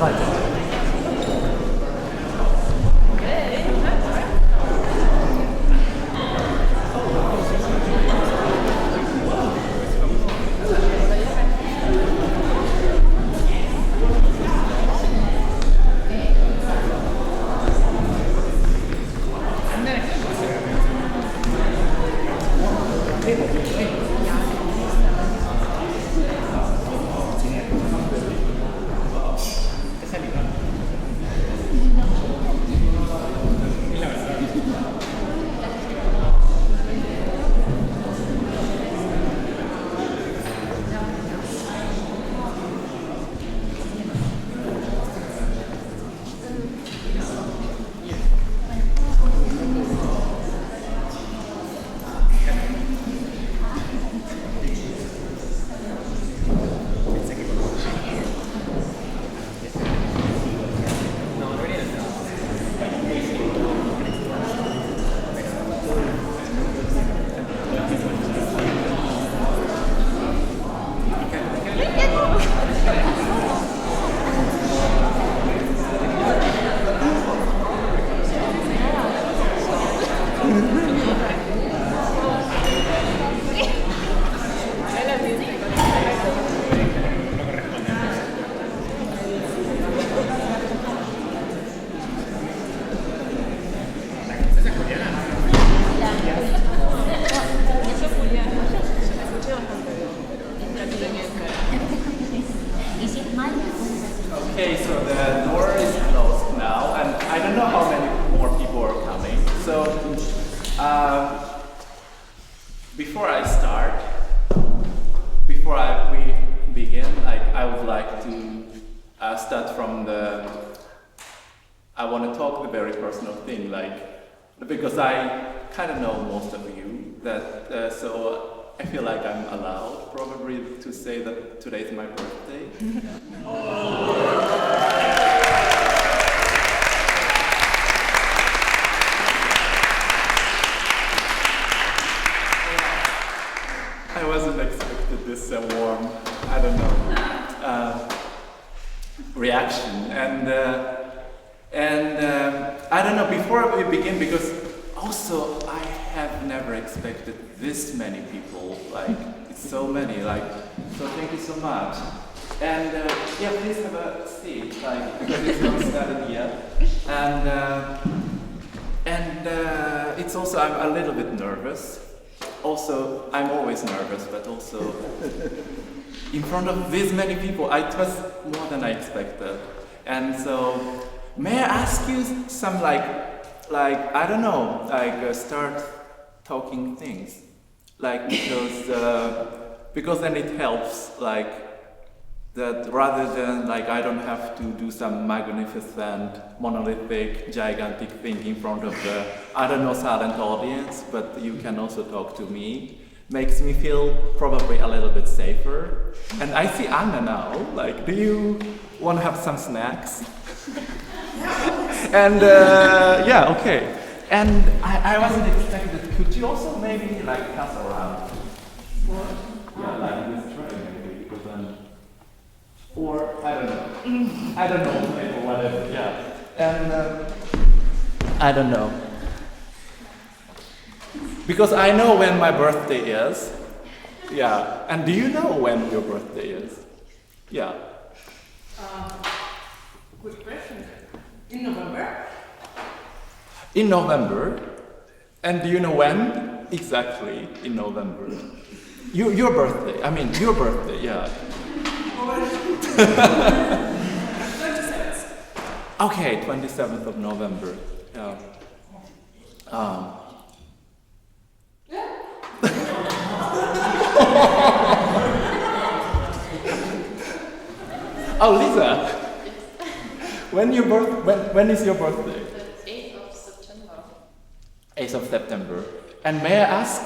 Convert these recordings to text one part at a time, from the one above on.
Seite. Okay, so the door is closed now, and I don't know how many more people are coming. So, before I start, we begin, I would like to start from I want to talk the very personal thing, because I kind of know most of you, so I feel like I'm allowed probably to say that today is my birthday. I wasn't expecting this warm, I don't know, reaction, and I don't know, before we begin, because also I have never expected this many people, it's so many, so thank you so much. And yeah, please have a seat, because it's not started yet. And it's also, I'm a little bit nervous. Also, I'm always nervous, but also in front of this many people, it was more than I expected. And so, may I ask you some I don't know, start talking things, because then it helps, that rather than I don't have to do some magnificent, monolithic, gigantic thing in front of the, I don't know, silent audience, but you can also talk to me, makes me feel probably a little bit safer. And I see Anna now, do you want to have some snacks? And yeah, okay. And I wasn't expecting, could you also maybe pass around? What? Yeah, this tray maybe, because then, or I don't know. I don't know, maybe whatever, yeah. And I don't know. Because I know when my birthday is. Yeah. And do you know when your birthday is? Yeah. Good question. In November? In November? And do you know when exactly in November? Your birthday, your birthday, yeah. 27th. Okay, 27th of November, yeah. Oh, Lisa, when is your birthday? 8th of September. 8th of September. And may I ask,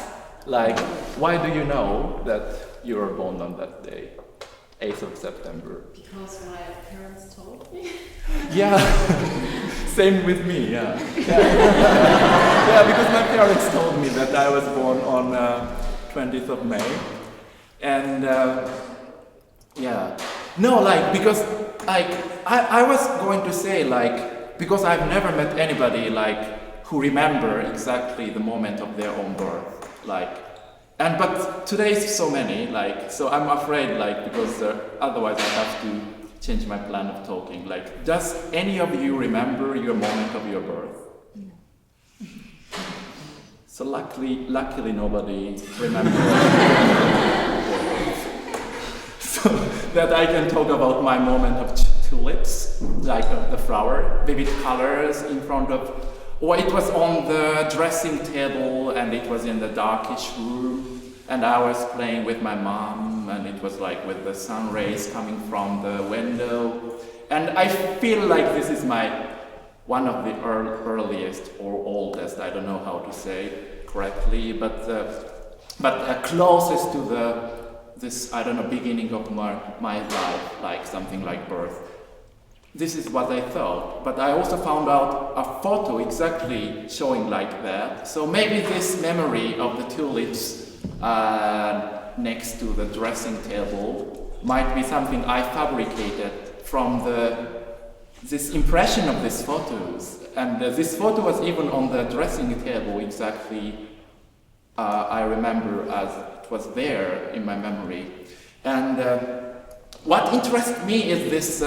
why do you know that you were born on that day, 8th of September? Because my parents told me. Yeah, same with me, yeah. Yeah, because my parents told me that I was born on 20th of May. And yeah, no, because like, I was going to say, like, because I've never met anybody, like, who remember exactly the moment of their own birth, like, but today is so many, like, so I'm afraid, like, because otherwise I have to change my plan of talking. Like, does any of you remember your moment of your birth? So luckily nobody remembers. So that I can talk about my moment of tulips, like the flower, vivid colors in front of, or it was on the dressing table and it was in the darkish room and I was playing with my mom and it was like with the sun rays coming from the window. And I feel like this is one of the earliest or oldest, I don't know how to say correctly, but closest to this, I don't know, beginning of my life, like something like birth. This is what I thought, but I also found out a photo exactly showing like that. So maybe this memory of the tulips next to the dressing table might be something I fabricated from this impression of these photos. And this photo was even on the dressing table exactly, I remember as it was there in my memory. And what interests me is this,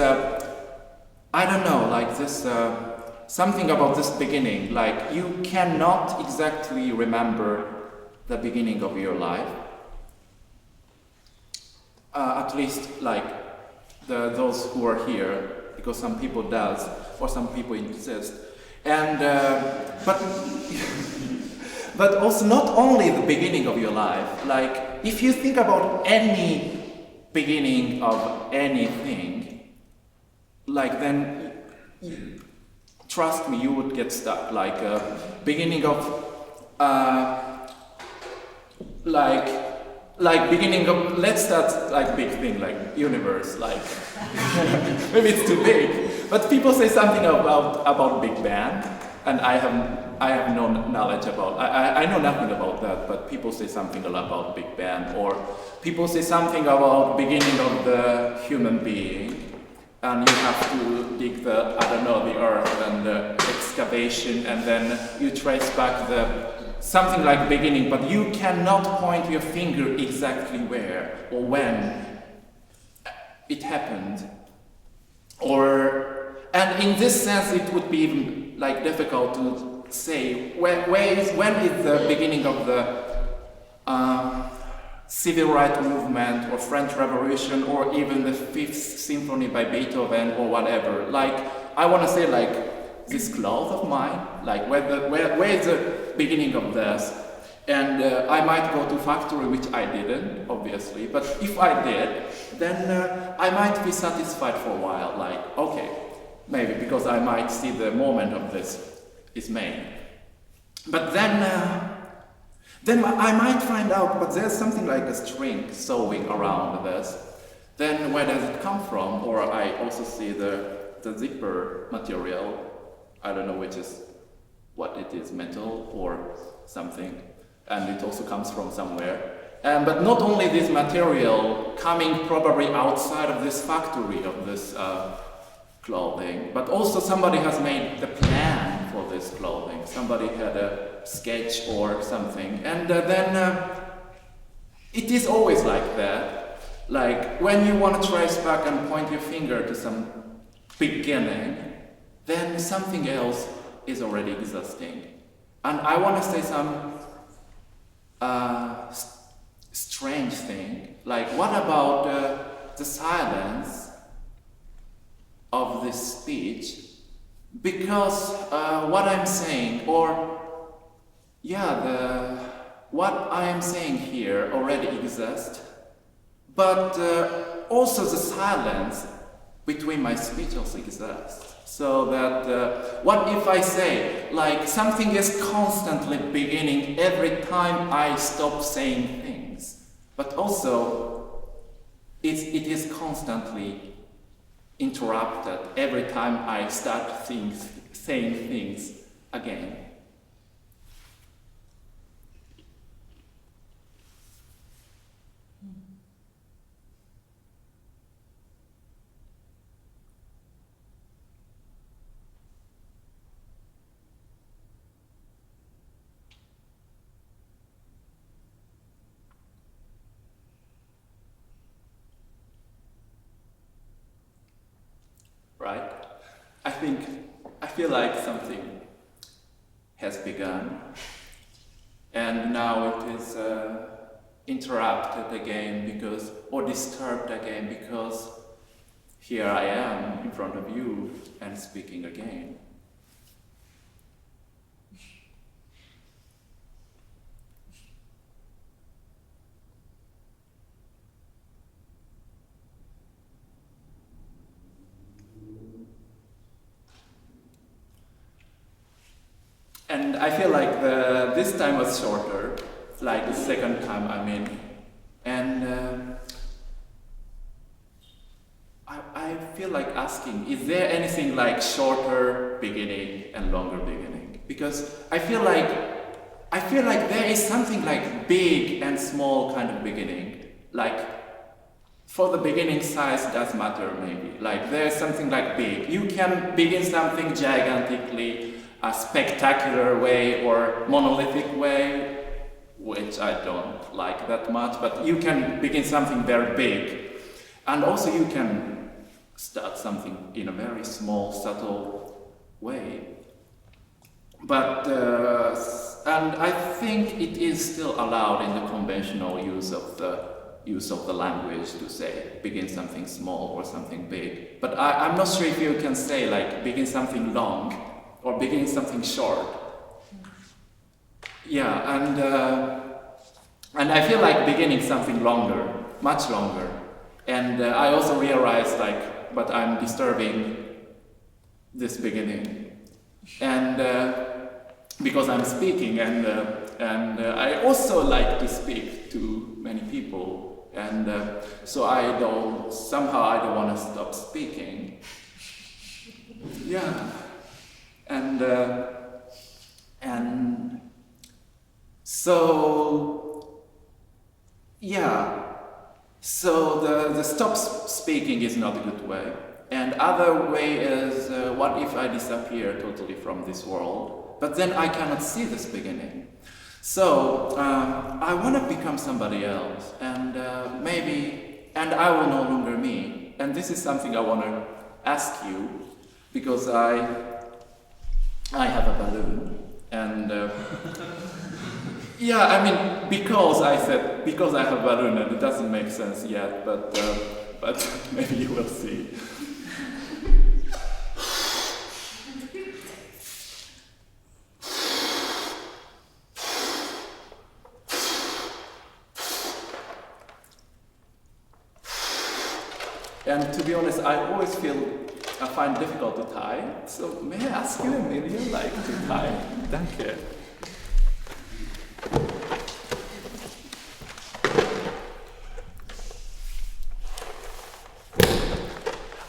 I don't know, like this, something about this beginning, like you cannot exactly remember the beginning of your life. At least like those who are here, because some people does, or some people insist. And, but also not only the beginning of your life, like if you think about any beginning of anything, like then, trust me, you would get stuck, like beginning of, like beginning of, let's start like big thing, like universe, like, maybe it's too big, but people say something about Big Bang, and I have no knowledge about, I know nothing about that, but people say something a lot about Big Bang, or people say something about beginning of the human being, and you have to dig the earth and the excavation, and then you trace back something like beginning, but you cannot point your finger exactly where or when it happened. And in this sense, it would be even like difficult to say when is the beginning of the civil rights movement or French Revolution or even the Fifth Symphony by Beethoven or whatever. Like I want to say like this cloth of mine, like where is the beginning of this? And I might go to factory, which I didn't, obviously, but if I did, then I might be satisfied for a while, like, okay, maybe, because I might see the moment of this is made. But then I might find out, but there's something like a string sewing around this. Then where does it come from? Or I also see the zipper material, I don't know what it is, metal or something. And it also comes from somewhere. But not only this material coming probably outside of this factory of this clothing, but also somebody has made the plan for this clothing. Somebody had a sketch or something. And then it is always like that. Like when you want to trace back and point your finger to some beginning, then something else is already existing. And I want to say some strange thing, like what about the silence of this speech? Because what I'm saying, or what I am saying here already exists, but also the silence between my speech also exists. So that, what if I say, like, something is constantly beginning every time I stop saying things, but also it is constantly interrupted every time I start saying things again. I feel like something has begun, and now it is interrupted again or disturbed again because here I am in front of you and speaking again. And I feel like this time was shorter, like the second time I'm in. And I feel like asking, is there anything like shorter beginning and longer beginning? Because I feel like there is something like big and small kind of beginning. Like for the beginning size does matter maybe. Like there's something like big. You can begin something gigantically, a spectacular way or monolithic way, which I don't like that much, but you can begin something very big. And also you can start something in a very small, subtle way. But, and I think it is still allowed in the conventional use of the language to say, begin something small or something big. But I'm not sure if you can say like, begin something long or begin something short. Yeah, and I feel like beginning something longer, much longer. And I also realized like, but I'm disturbing this beginning. And because I'm speaking and I also like to speak to many people. And so somehow I don't want to stop speaking. Yeah. And so, yeah, so the stop speaking is not a good way. And other way is, what if I disappear totally from this world? But then I cannot see this beginning. So, I want to become somebody else, and and I will no longer me. And this is something I want to ask you, because I have a balloon, and yeah, I mean, because I have a balloon, and it doesn't make sense yet, but maybe you will see. And to be honest, I find it difficult to tie. So may I ask you, Emilia, like to tie? Danke.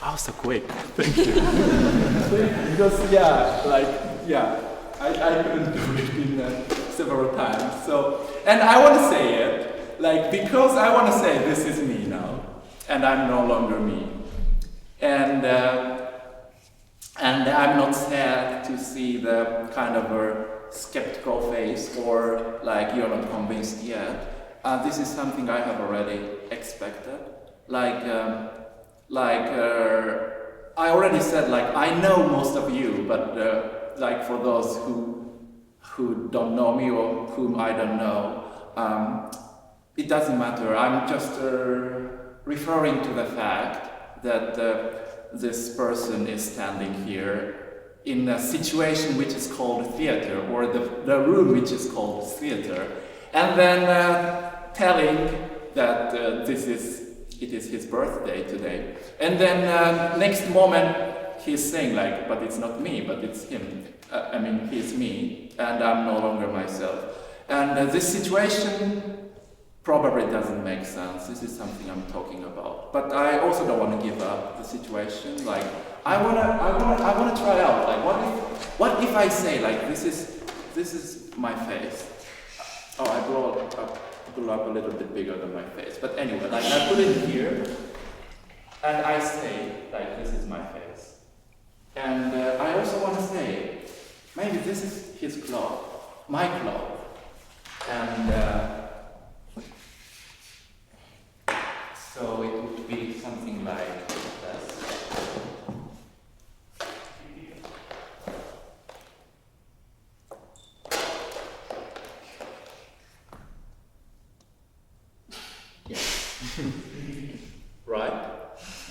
Oh, so quick. Thank you. Because I couldn't do it in several times. So, and I want to say it, like, because I want to say this is me now. And I'm no longer me. And I'm not sad to see the kind of a skeptical face or like you're not convinced yet. This is something I have already expected. I already said, like, I know most of you, but like for those who don't know me or whom I don't know, it doesn't matter. I'm just referring to the fact that this person is standing here in a situation which is called theater, or the room which is called theater, and then telling that it is his birthday today. And then next moment he's saying like, but it's not me, but it's him. He's me, and I'm no longer myself. And this situation probably doesn't make sense. This is something I'm talking about. But I also don't want to give up the situation. Like, I wanna try out. Like, what if I say like, this is my face? Oh, I blew up a little bit bigger than my face. But anyway, like I put it here, and I say like, this is my face. And I also want to say, maybe this is his cloth, my cloth, and. So it would be something like this. Right?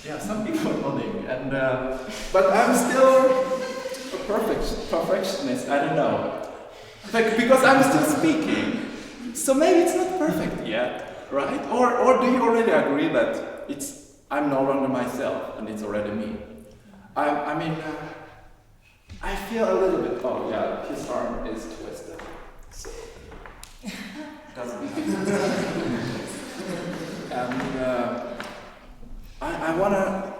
Yeah, some people are nodding, and but I'm still a perfectionist. I don't know, because I'm still speaking. So maybe it's not perfect yet, right? Or do you already agree that I'm no longer myself and it's already me? I mean, I feel a little bit. Oh yeah, his arm is twisted, so doesn't happen. And I wanna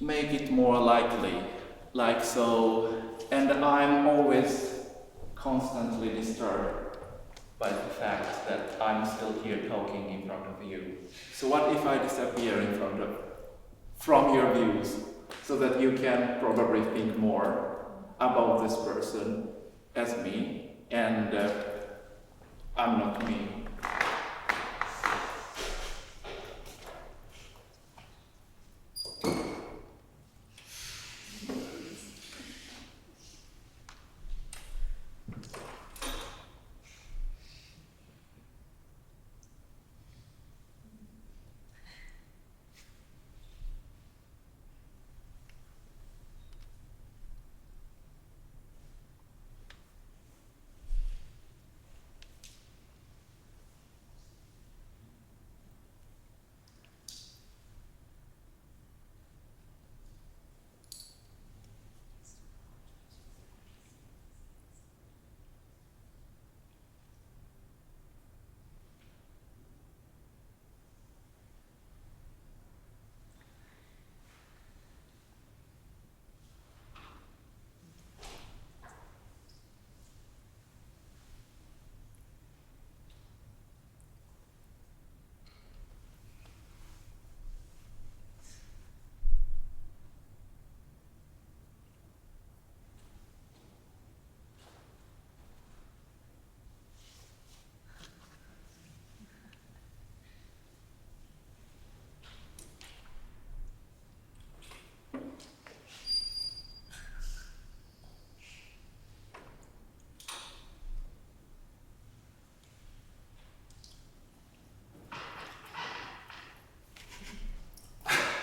make it more likely, like so, and I'm always constantly disturbed by the fact that I'm still here talking in front of you. So what if I disappear from your views, so that you can probably think more about this person as me, and I'm not me.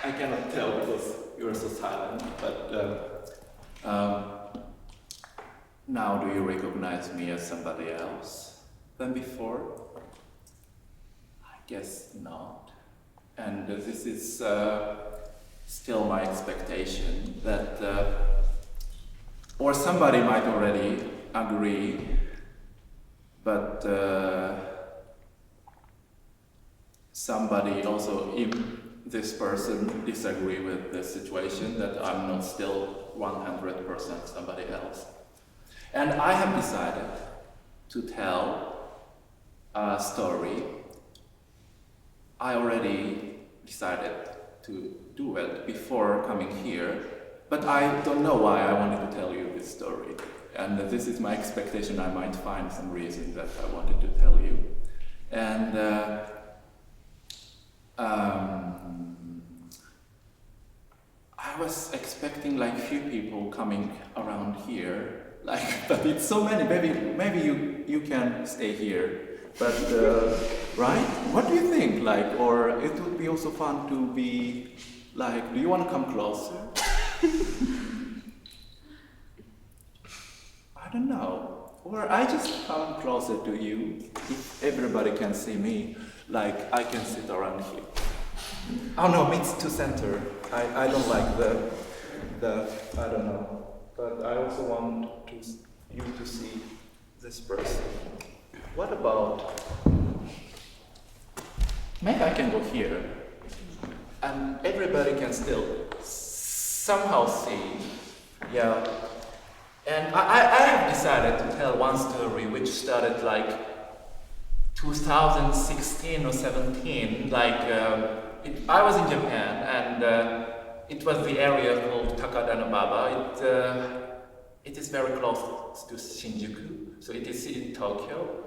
I cannot tell because you're so silent, but now do you recognize me as somebody else than before? I guess not. And this is still my expectation that, or somebody might already agree, but somebody also, if this person disagree with the situation, that I'm not still 100% somebody else. And I have decided to tell a story. I already decided to do it before coming here, but I don't know why I wanted to tell you this story. And this is my expectation. I might find some reason that I wanted to tell you. And I was expecting like few people coming around here, like, but it's so many. Maybe you can stay here, but right? What do you think? Like, or it would be also fun to be like. Do you want to come closer? I don't know. Or I just come closer to you. If everybody can see me, like I can sit around here. Oh no, it's to center. I don't like the I don't know. But I also want you to see this person. What about, maybe I can go here, and everybody can still somehow see, yeah. And I have decided to tell one story which started like 2016 or 17, like I was in Japan, and it was the area called Takadanobaba. It is very close to Shinjuku, so it is in Tokyo.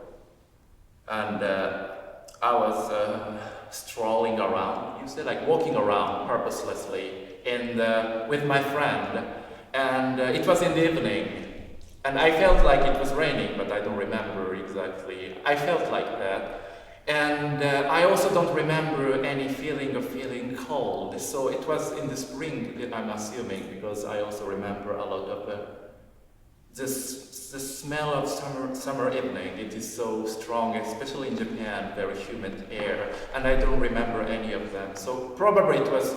And I was strolling around, like walking around purposelessly, with my friend. And it was in the evening, and I felt like it was raining, but I don't remember exactly. I felt like that. And I also don't remember any feeling of feeling cold. So it was in the spring, I'm assuming, because I also remember a lot of the smell of summer evening. It is so strong, especially in Japan, very humid air, and I don't remember any of them. So probably it was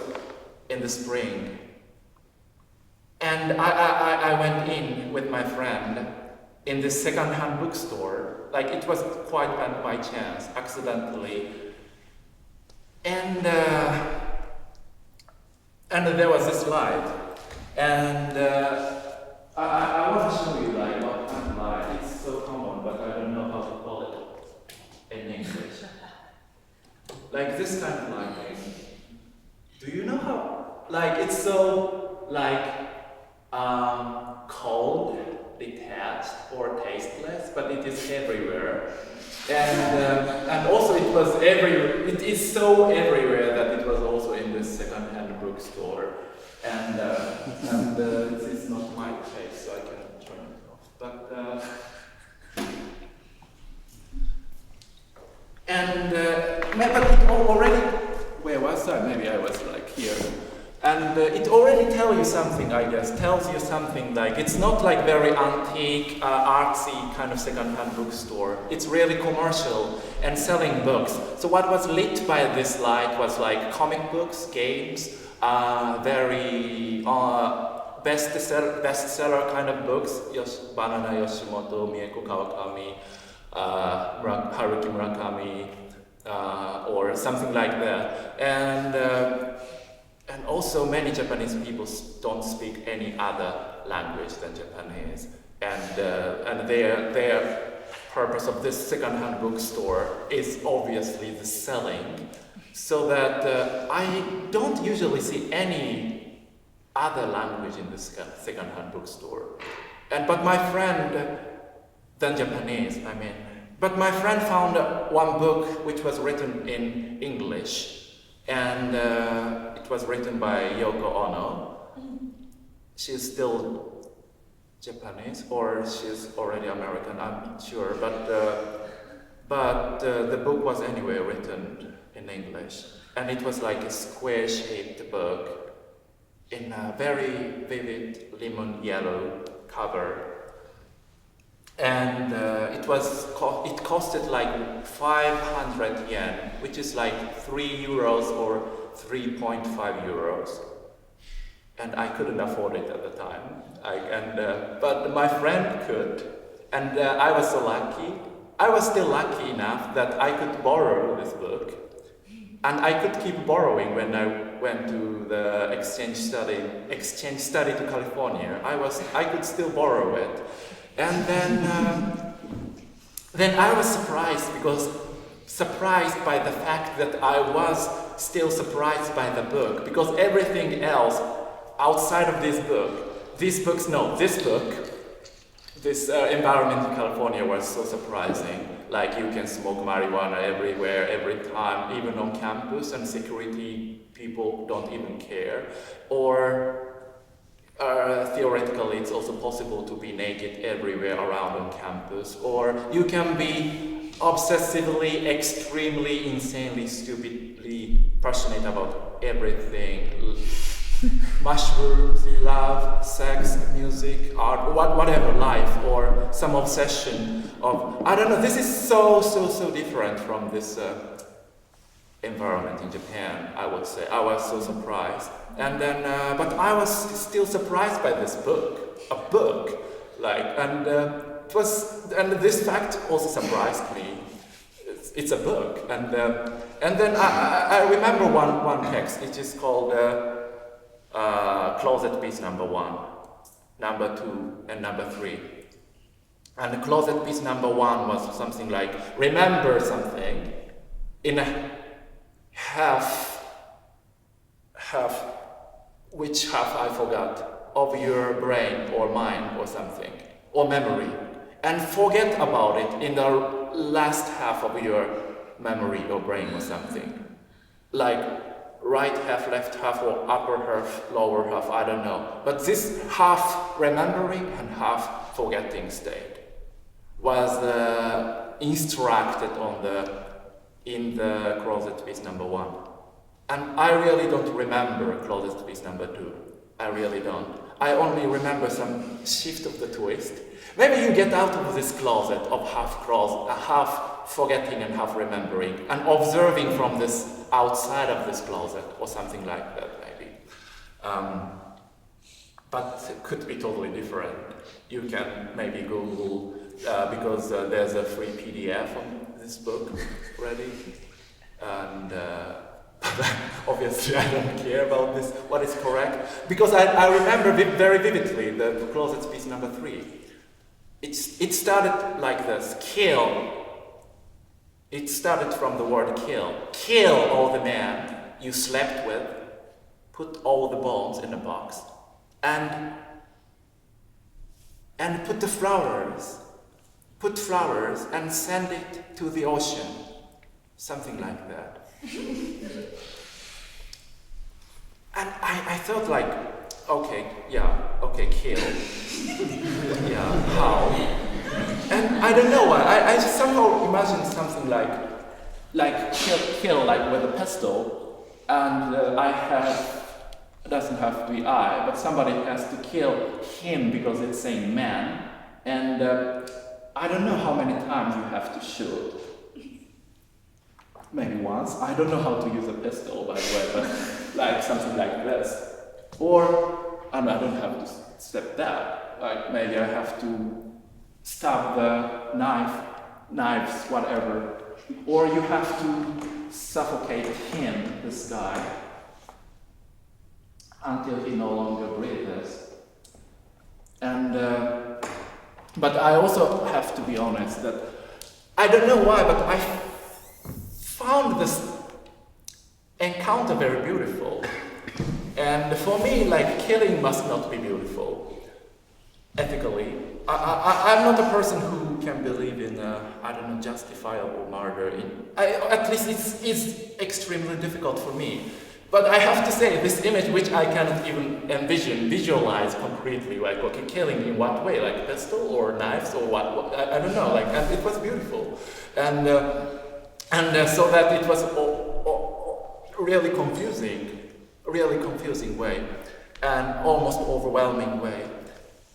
in the spring. And I went in with my friend in this second-hand bookstore. Like, it was quite by chance, accidentally. And there was this light. And I want to show you like what kind of light. It's so common, but I don't know how to call it in English. Like this kind of lighting. Do you know how? Like, it's so like cold, detached, or tasteless, but it is everywhere. And also it was everywhere. It is so everywhere that it was also in this second-hand bookstore. And it's not my taste, so I can turn it off. But it already. Where was I? Maybe I was like here. And it already tells you something, I guess. Tells you something like it's not like very antique, artsy kind of second-hand bookstore. It's really commercial and selling books. So what was lit by this light was like comic books, games, very bestseller kind of books. Banana Yoshimoto, Mieko Kawakami, Haruki Murakami, or something like that. And also many Japanese people don't speak any other language than Japanese. And their purpose of this second-hand bookstore is obviously the selling. So that I don't usually see any other language in this second-hand bookstore. But my friend, than Japanese, I mean. But my friend found one book which was written in English. And it was written by Yoko Ono. She's still Japanese, or she's already American, I'm not sure. But the book was anyway written in English. And it was like a square-shaped book in a very vivid lemon yellow cover. And it costed like 500 yen, which is like 3 euros or 3.5 euros. And I couldn't afford it at the time. But my friend could. And I was so lucky. I was still lucky enough that I could borrow this book. And I could keep borrowing when I went to the exchange study to California. I could still borrow it. And then I was surprised by the fact that I was still surprised by the book, because everything else outside of this book, this environment in California was so surprising. Like, you can smoke marijuana everywhere, every time, even on campus, and security people don't even care. Or theoretically, it's also possible to be naked everywhere around on campus. Or you can be obsessively, extremely, insanely, stupidly passionate about everything. Mushrooms, love, sex, music, art, whatever, life, or some obsession of, I don't know, this is so different from this environment in Japan, I would say. I was so surprised. And then, but I was still surprised by this book, and this fact also surprised me. It's a book, and then I remember one text. It is called Closet Piece Number 1, Number 2, and Number 3. And the Closet Piece Number 1 was something like, remember something in a which half I forgot, of your brain or mind or something, or memory, and forget about it in the last half of your memory or brain or something. Like right half, left half, or upper half, lower half, I don't know. But this half remembering and half forgetting state was instructed on the in the closet piece number 1. And I really don't remember closet piece number 2. I really don't. I only remember some shift of the twist. Maybe you get out of this closet of half forgetting and half remembering, and observing from this outside of this closet, or something like that, maybe. But it could be totally different. You can maybe Google, because there's a free PDF on this book already, and obviously I don't care about this, what is correct, because I remember very vividly the closet piece number 3. It started like this: kill. It started from the word kill. Kill all the men you slept with, put all the bones in a box, and put the flowers. Put flowers and send it to the ocean. Something like that. And I thought like, okay, kill. Yeah, how? And I don't know why. I just somehow imagined something like kill like with a pistol, and it doesn't have to be I, but somebody has to kill him because it's saying man, and I don't know how many times you have to shoot. Maybe once. I don't know how to use a pistol, by the way, but like something like this. Or, and I don't have to step that. Like maybe I have to stab the knives, whatever. Or you have to suffocate him, this guy, until he no longer breathes. And, but I also have to be honest that I don't know why, but I found this encounter very beautiful. And for me, like, killing must not be beautiful, ethically. I'm not a person who can believe in, justifiable murder. At least it's extremely difficult for me. But I have to say, this image, which I cannot even visualize concretely, like, okay, killing in what way? Like pistol or knives or what? I don't know, like, and it was beautiful. And so that it was really confusing way, and almost overwhelming way.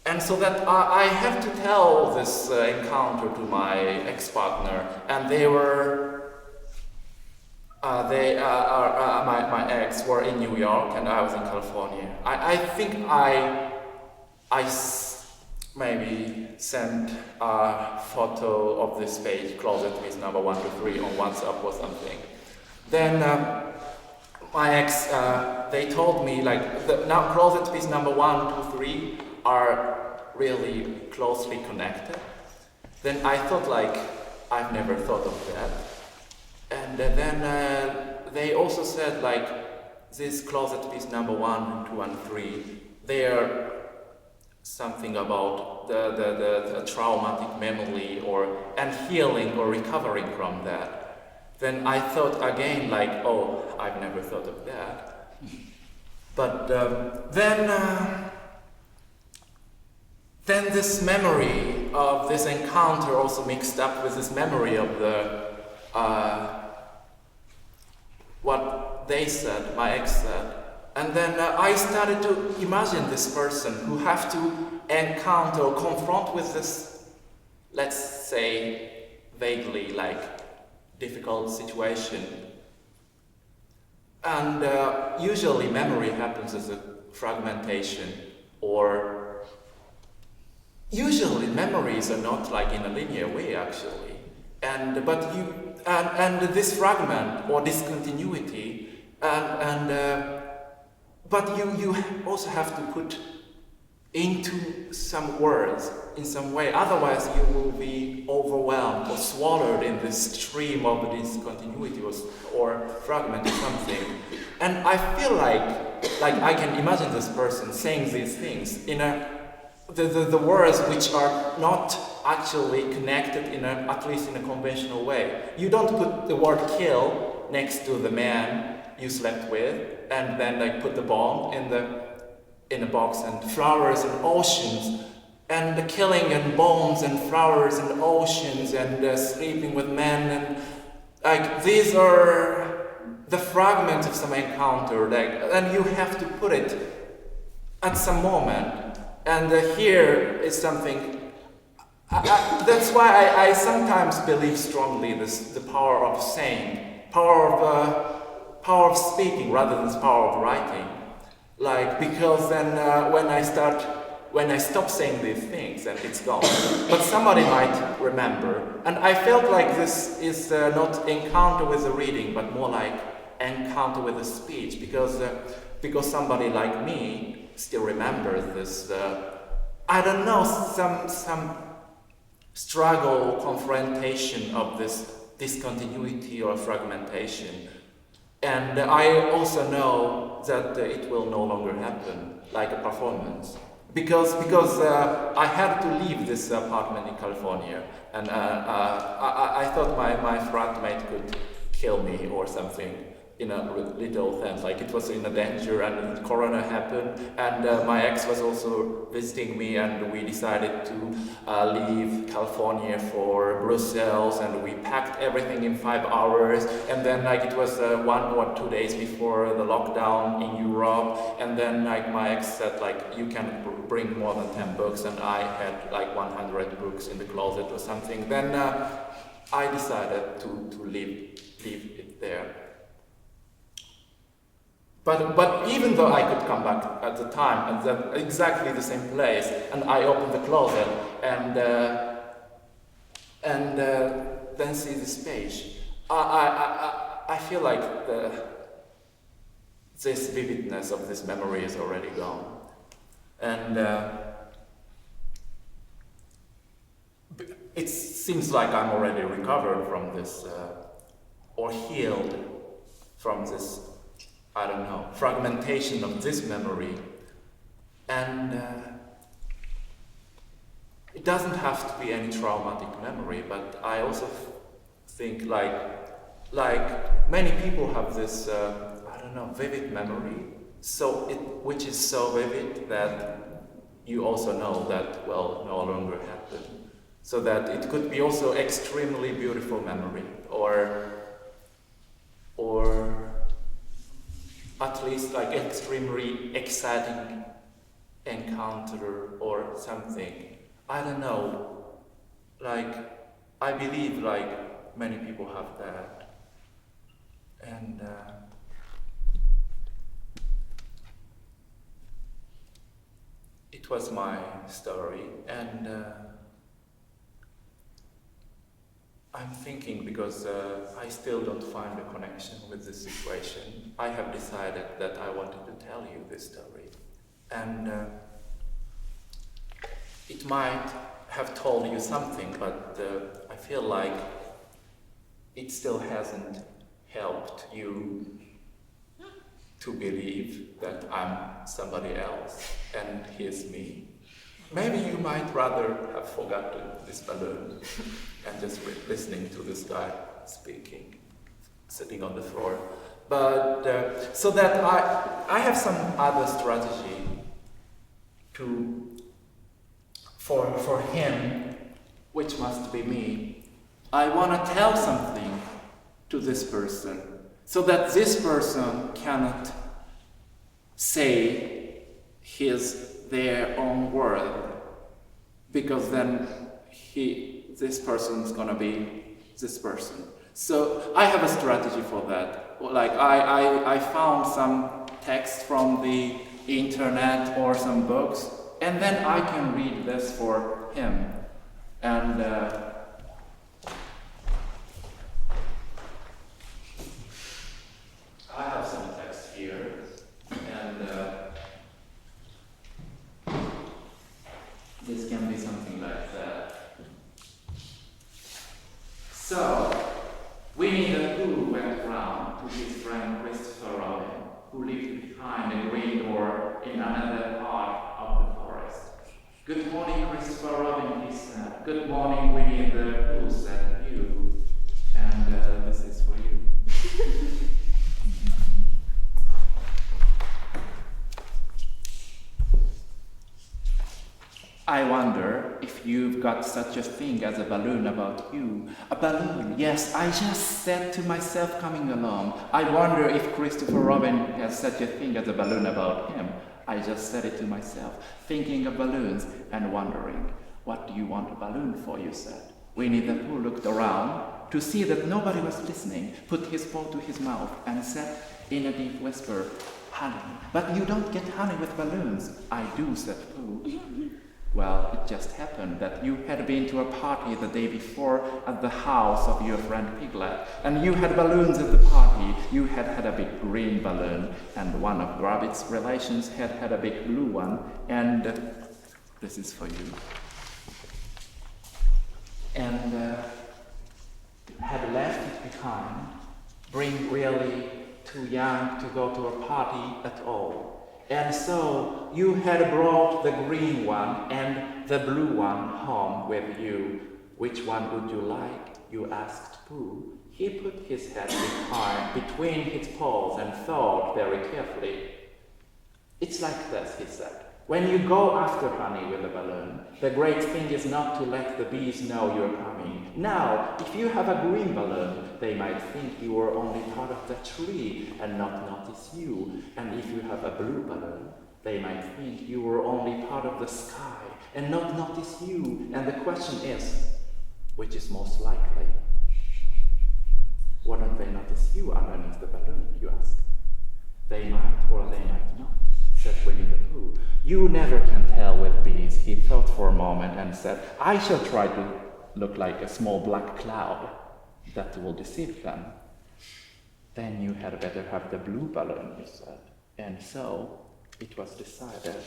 And so that I have to tell this encounter to my ex-partner, and my ex were in New York and I was in California. I think I maybe sent a photo of this page, closet piece number 1 to 3, on WhatsApp or something. Then my ex, they told me like, now closet piece number 1, 2, 3 are really closely connected. Then I thought like, I've never thought of that. And then they also said like, this closet piece number 1, 2, and 3, they are something about the traumatic memory and healing or recovering from that. Then I thought again like, oh, I've never thought of that. But then this memory of this encounter also mixed up with this memory of the what they said, my ex said. And then I started to imagine this person who have to encounter or confront with this, let's say, vaguely like difficult situation. And usually memory happens as a fragmentation, or usually memories are not like in a linear way actually. And this fragment or discontinuity but you also have to put into some words in some way, otherwise you will be overwhelmed or swallowed in this stream of discontinuity or fragment or something. And I feel like I can imagine this person saying these things in the words which are not actually connected at least in a conventional way. You don't put the word kill next to the man you slept with, and then like put the bomb in a box, and flowers and oceans, and the killing and bombs and flowers and oceans and sleeping with men like these are the fragments of some encounter, like, and you have to put it at some moment. And here is something. That's why I sometimes believe strongly the power of saying, power of speaking rather than the power of writing. Like, because then when I stop saying these things, then it's gone. But somebody might remember. And I felt like this is not encounter with the reading, but more like encounter with the speech, because somebody like me still remembers this. I don't know, some struggle, confrontation of this discontinuity or fragmentation. And I also know that it will no longer happen, like a performance. Because I had to leave this apartment in California, and I thought my flatmate could kill me or something, in a little sense, like it was in a danger, and Corona happened, and my ex was also visiting me, and we decided to leave California for Brussels, and we packed everything in 5 hours, and then like it was 1 or 2 days before the lockdown in Europe, and then like my ex said like you can bring more than 10 books, and I had like 100 books in the closet or something. Then I decided to leave it there. But even though I could come back at the time and then exactly the same place, and I opened the closet and then see this page, I feel like this vividness of this memory is already gone, and it seems like I'm already recovered from this or healed from this. I don't know, fragmentation of this memory. And it doesn't have to be any traumatic memory, but I also think like many people have this, I don't know, vivid memory, which is so vivid that you also know that, well, no longer happened. So that it could be also extremely beautiful memory, or at least like extremely exciting encounter or something. I don't know. Like, I believe like many people have that. And it was my story, and I'm thinking because I still don't find a connection with this situation. I have decided that I wanted to tell you this story. And it might have told you something, but I feel like it still hasn't helped you to believe that I'm somebody else and here's me. Maybe you might rather have forgotten this balloon and just listening to this guy speaking, sitting on the floor. But so that I have some other strategy for him, which must be me. I want to tell something to this person so that this person cannot say their own word, because then this person is gonna be this person. So I have a strategy for that. Like I found some text from the internet or some books, and then I can read this for him. And I have some text here, and this can be something like that. So, Winnie the Pooh went round to his friend Christopher Robin, who lived behind a green door in another part of the forest. "Good morning, Christopher Robin," he said. "Good morning, Winnie the Pooh," said you. And this is for you. I wonder if you've got such a thing as a balloon about you. A balloon, yes, I just said to myself coming along. I wonder if Christopher Robin has such a thing as a balloon about him. I just said it to myself, thinking of balloons and wondering, what do you want a balloon for, you said. Winnie the Pooh looked around to see that nobody was listening, put his paw to his mouth and said in a deep whisper, honey. But you don't get honey with balloons. I do, said Pooh. Well, it just happened that you had been to a party the day before at the house of your friend Piglet, and you had balloons at the party. You had had a big green balloon, and one of Rabbit's relations had had a big blue one, and this is for you. And had left it behind, being really too young to go to a party at all. And so you had brought the green one and the blue one home with you. Which one would you like? You asked Pooh. He put his head between his paws and thought very carefully. It's like this, he said. When you go after honey with a balloon, the great thing is not to let the bees know you're coming. Now, if you have a green balloon, they might think you are only part of the tree and not notice you. And if you have a blue balloon, they might think you were only part of the sky and not notice you. And the question is, which is most likely? Why don't they notice you underneath the balloon, you ask? They might or they might not, said Winnie the Pooh. You never can tell with bees, he thought for a moment and said, I shall try to look like a small black cloud. That will deceive them. Then you had better have the blue balloon, he said. And so it was decided.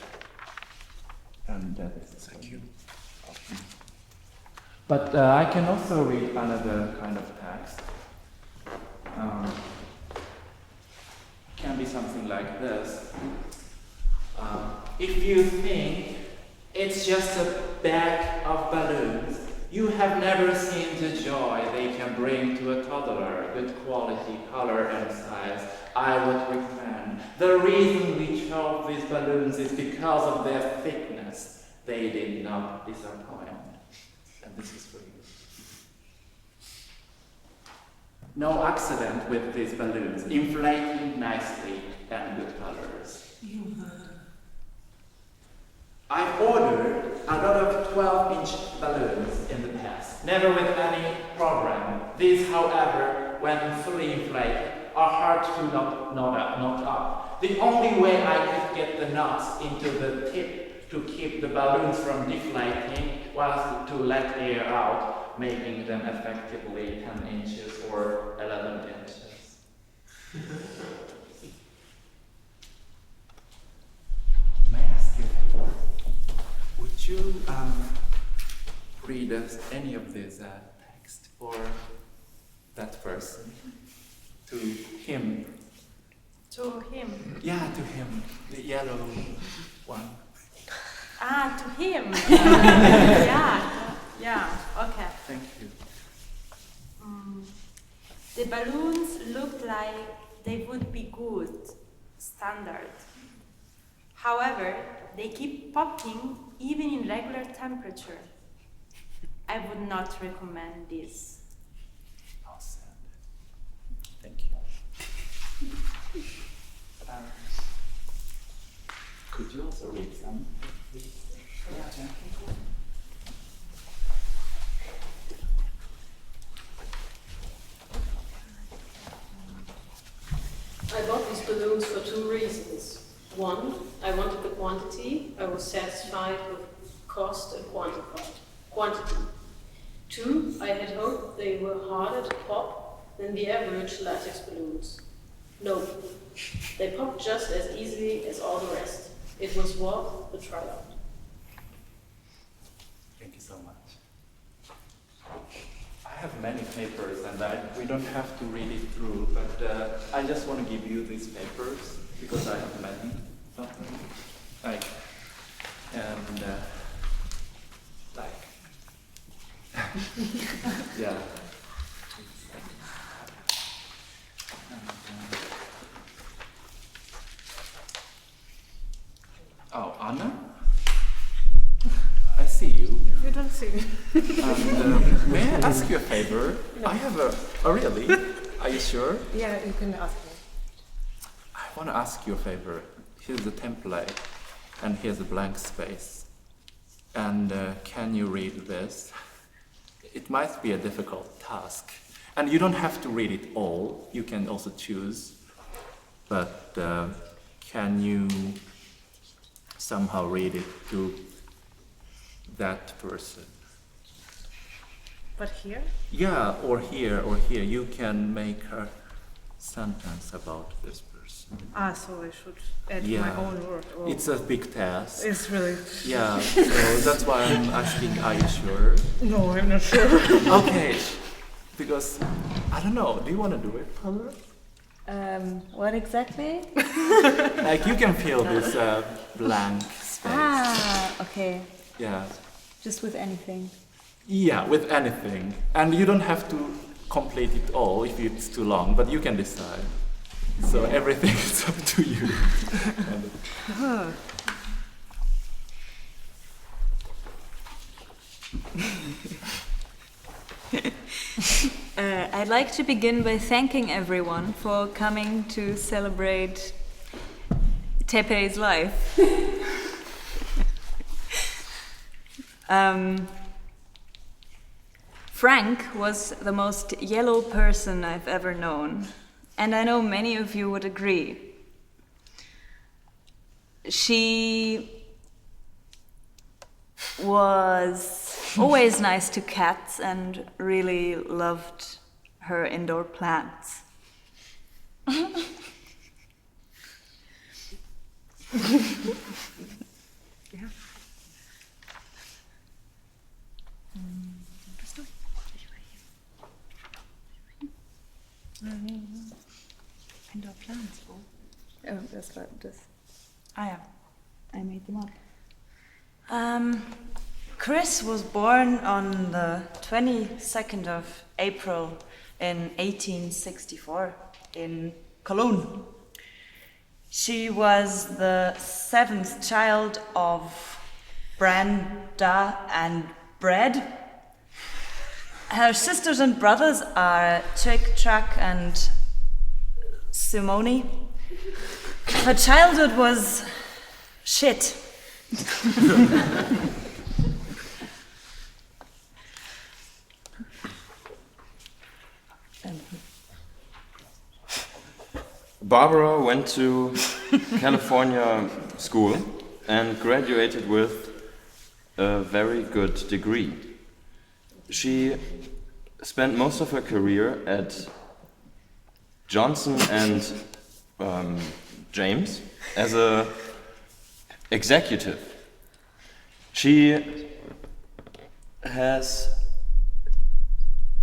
And this is thank you. But I can also read another kind of text. Can be something like this. If you think it's just a bag of balloons, you have never seen the joy they can bring to a toddler, good quality, color and size, I would recommend. The reason we chose these balloons is because of their thickness. They did not disappoint. And this is for you. No accident with these balloons, inflating nicely and good colors. I've ordered a lot of 12-inch balloons in the past, never with any problem. These, however, when fully inflated, are hard to knot up. The only way I could get the knots into the tip to keep the balloons from deflating was to let air out, making them effectively 10 inches or 11 inches. May I ask you a favor? Would you read us any of this text for that person? To him. To him? Yeah, to him. The yellow one. Ah, to him. Yeah, okay. Thank you. The balloons look like they would be good, standard. However, they keep popping even in regular temperature. I would not recommend this. I'll send. Thank you. Could you also read some, please? Yeah, thank you. I bought these balloons for two reasons. One, I wanted the quantity. I was satisfied with cost and quantity. Two, I had hoped they were harder to pop than the average latex balloons. No, they popped just as easily as all the rest. It was worth the tryout. Thank you so much. I have many papers and we don't have to read it through, but I just want to give you these papers because I have many of them. Like, yeah. Oh, Anna? see you. You don't see me. And may I ask you a favor? I have a... Oh, really? Are you sure? Yeah, you can ask me. I want to ask you a favor. Here's the template, and here's a blank space. And can you read this? It might be a difficult task. And you don't have to read it all. You can also choose. But can you somehow read it to that person? But here? Yeah, or here, or here. You can make a sentence about this person. So I should add Yeah. my own word. Oh. It's a big task. It's really... Yeah, so that's why I'm asking, are you sure? No, I'm not sure. Okay, because, I don't know, do you want to do it, Paula? What exactly? Like, you can fill this blank space. Okay. Yeah. Just with anything. Yeah, with anything. And you don't have to complete it all if it's too long, but you can decide. So everything is up to you. I'd like to begin by thanking everyone for coming to celebrate Teppei's life. Frank was the most yellow person I've ever known, and I know many of you would agree. She was always nice to cats and really loved her indoor plants. Indoor plants. Oh, das war das. Yeah. I made them up. Chris was born on the 22nd of April in 1864 in Cologne. She was the 7th child of Brenda and Bread. Her sisters and brothers are Chick, Chuck, and Simone. Her childhood was shit. Barbara went to California school and graduated with a very good degree. She spent most of her career at Johnson and James as a executive. She has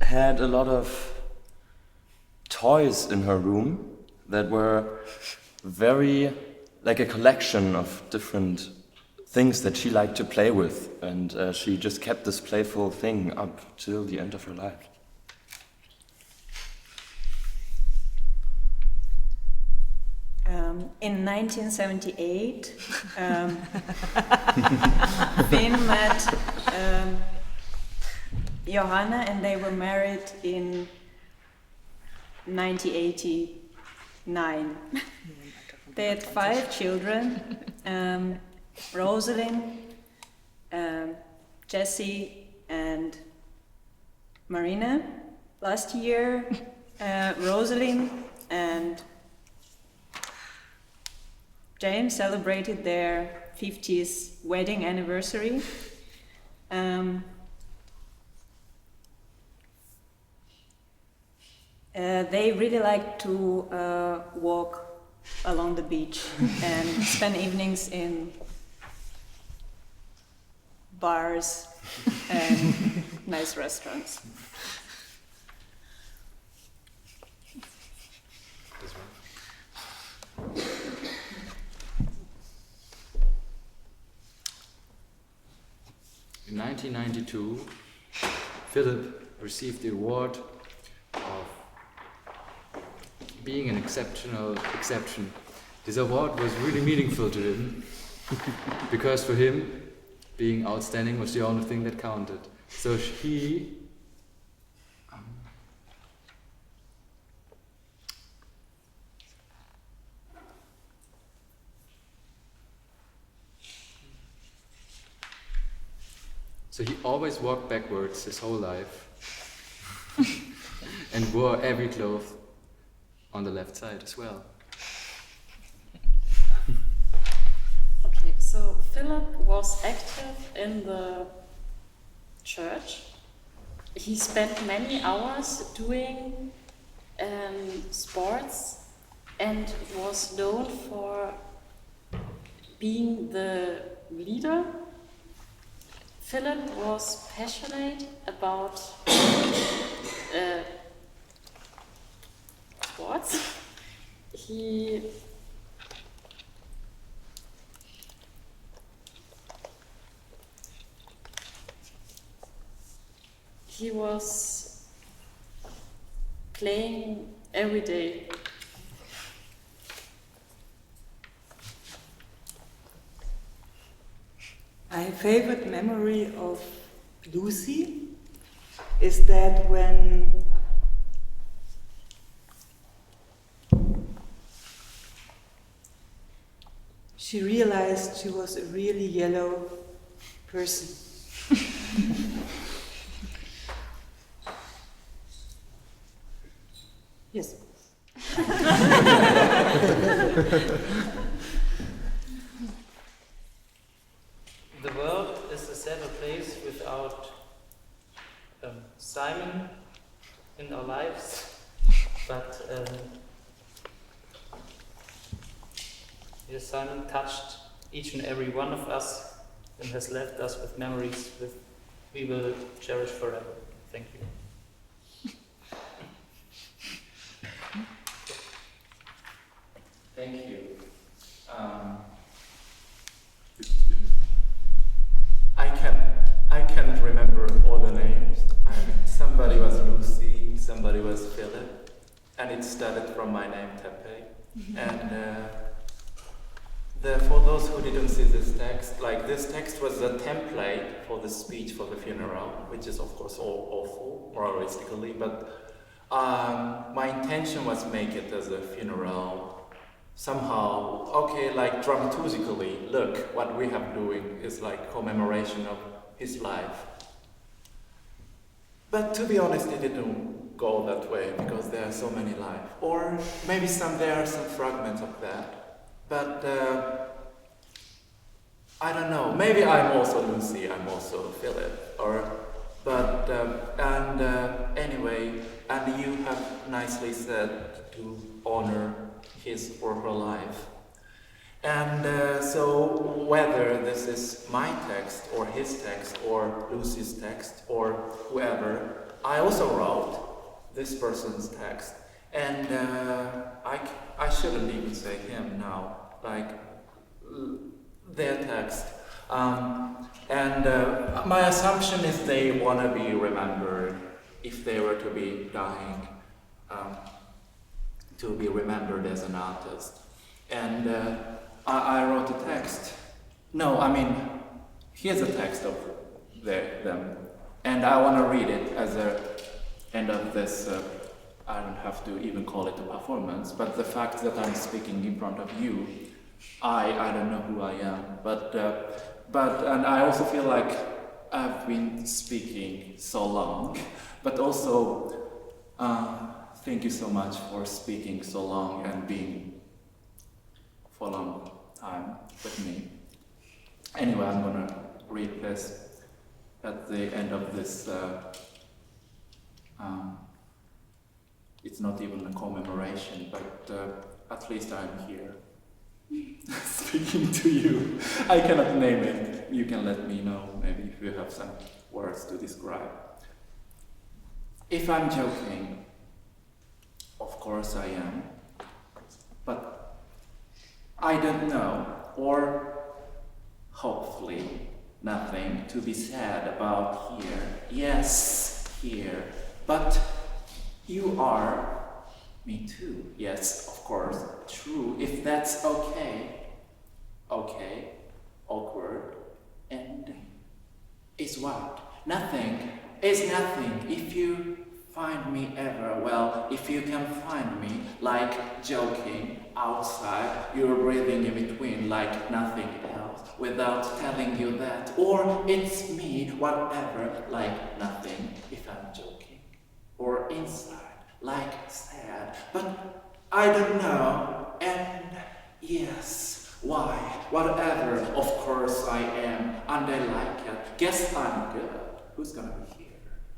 had a lot of toys in her room that were very like a collection of different things that she liked to play with, and she just kept this playful thing up till the end of her life. In 1978, Finn met Johanna and they were married in 1989. They had 5 children, Rosalind, Jessie and Marina. Last year, Rosalind and James celebrated their 50th wedding anniversary. They really like to walk along the beach and spend evenings in bars and nice restaurants. In 1992, Philip received the award of being an exception. This award was really meaningful to him because for him, being outstanding was the only thing that counted. So he always walked backwards his whole life and wore every cloth on the left side as well. Okay, so Philip was active in the church. He spent many hours doing sports and was known for being the leader. Philip was passionate about sports. He was playing every day. My favorite memory of Lucy is that when she realized she was a really yellow person. Yes. The world is a sadder place without Simon in our lives, but yes, Simon touched each and every one of us and has left us with memories we will cherish forever. Thank you. Thank you. I can't remember all the names. Somebody was Lucy, somebody was Philip, and it started from my name, Teppei. And for those who didn't see this text, this text was a template for the speech for the funeral, which is of course all awful, moralistically, but my intention was make it as a funeral. Somehow, okay, dramaturgically, look, what we have doing is commemoration of his life. But to be honest, it didn't go that way because there are so many lives. Or maybe there are some fragments of that. But I don't know. Maybe I'm also Lucy. I'm also Philip. Anyway, and you have nicely said to honor his or her life. And so whether this is my text or his text or Lucy's text or whoever, I also wrote this person's text. And I shouldn't even say him now, their text. My assumption is they want to be remembered if they were to be dying. To be remembered as an artist. And I wrote a text. No, I mean, here's a text of them. And I want to read it as a end of this, I don't have to even call it a performance, but the fact that I'm speaking in front of you, I don't know who I am. And I also feel like I've been speaking so long, but also, thank you so much for speaking so long and being for a long time with me. Anyway, I'm gonna read this at the end of this. It's not even a commemoration, but at least I'm here speaking to you. I cannot name it. You can let me know maybe if you have some words to describe. If I'm joking, of course I am, but I don't know, or hopefully nothing to be sad about here. Yes, here, but you are me too. Yes, of course, true, if that's okay. Okay, awkward ending. is what? Nothing is nothing. If you find me ever, well, if you can find me like joking outside, you're breathing in between like nothing else without telling you that, or it's me, whatever, like nothing if I'm joking, or inside like sad, but I don't know, and yes, why, whatever, of course I am, and I like it, guess I'm good, who's gonna be here?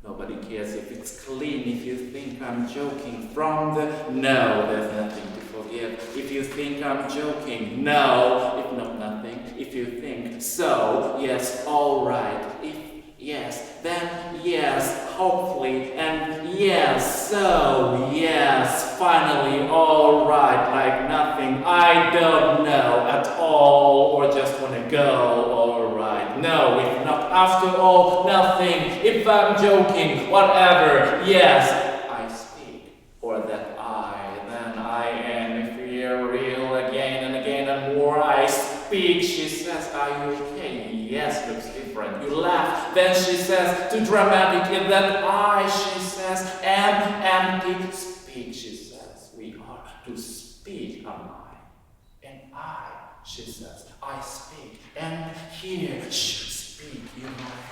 Nobody cares if it's clean, if you think I'm joking from the... No, there's nothing to forgive. If you think I'm joking, no, if not nothing. If you think so, yes, alright. If yes, then yes, hopefully, and yes, so yes, finally, alright, like nothing. I don't know at all, or just wanna go, alright. No, if not, after all, nothing. If I'm joking, whatever, yes, I speak, or that then I am, if we're real again and again and more, I speak. She says, are you okay? Yes, looks different. You laugh. Then she says, too dramatic in that I, she says, am empty. Speak, she says, we are to speak, am I? And I, she says, I speak, and here, shh, speak, you know.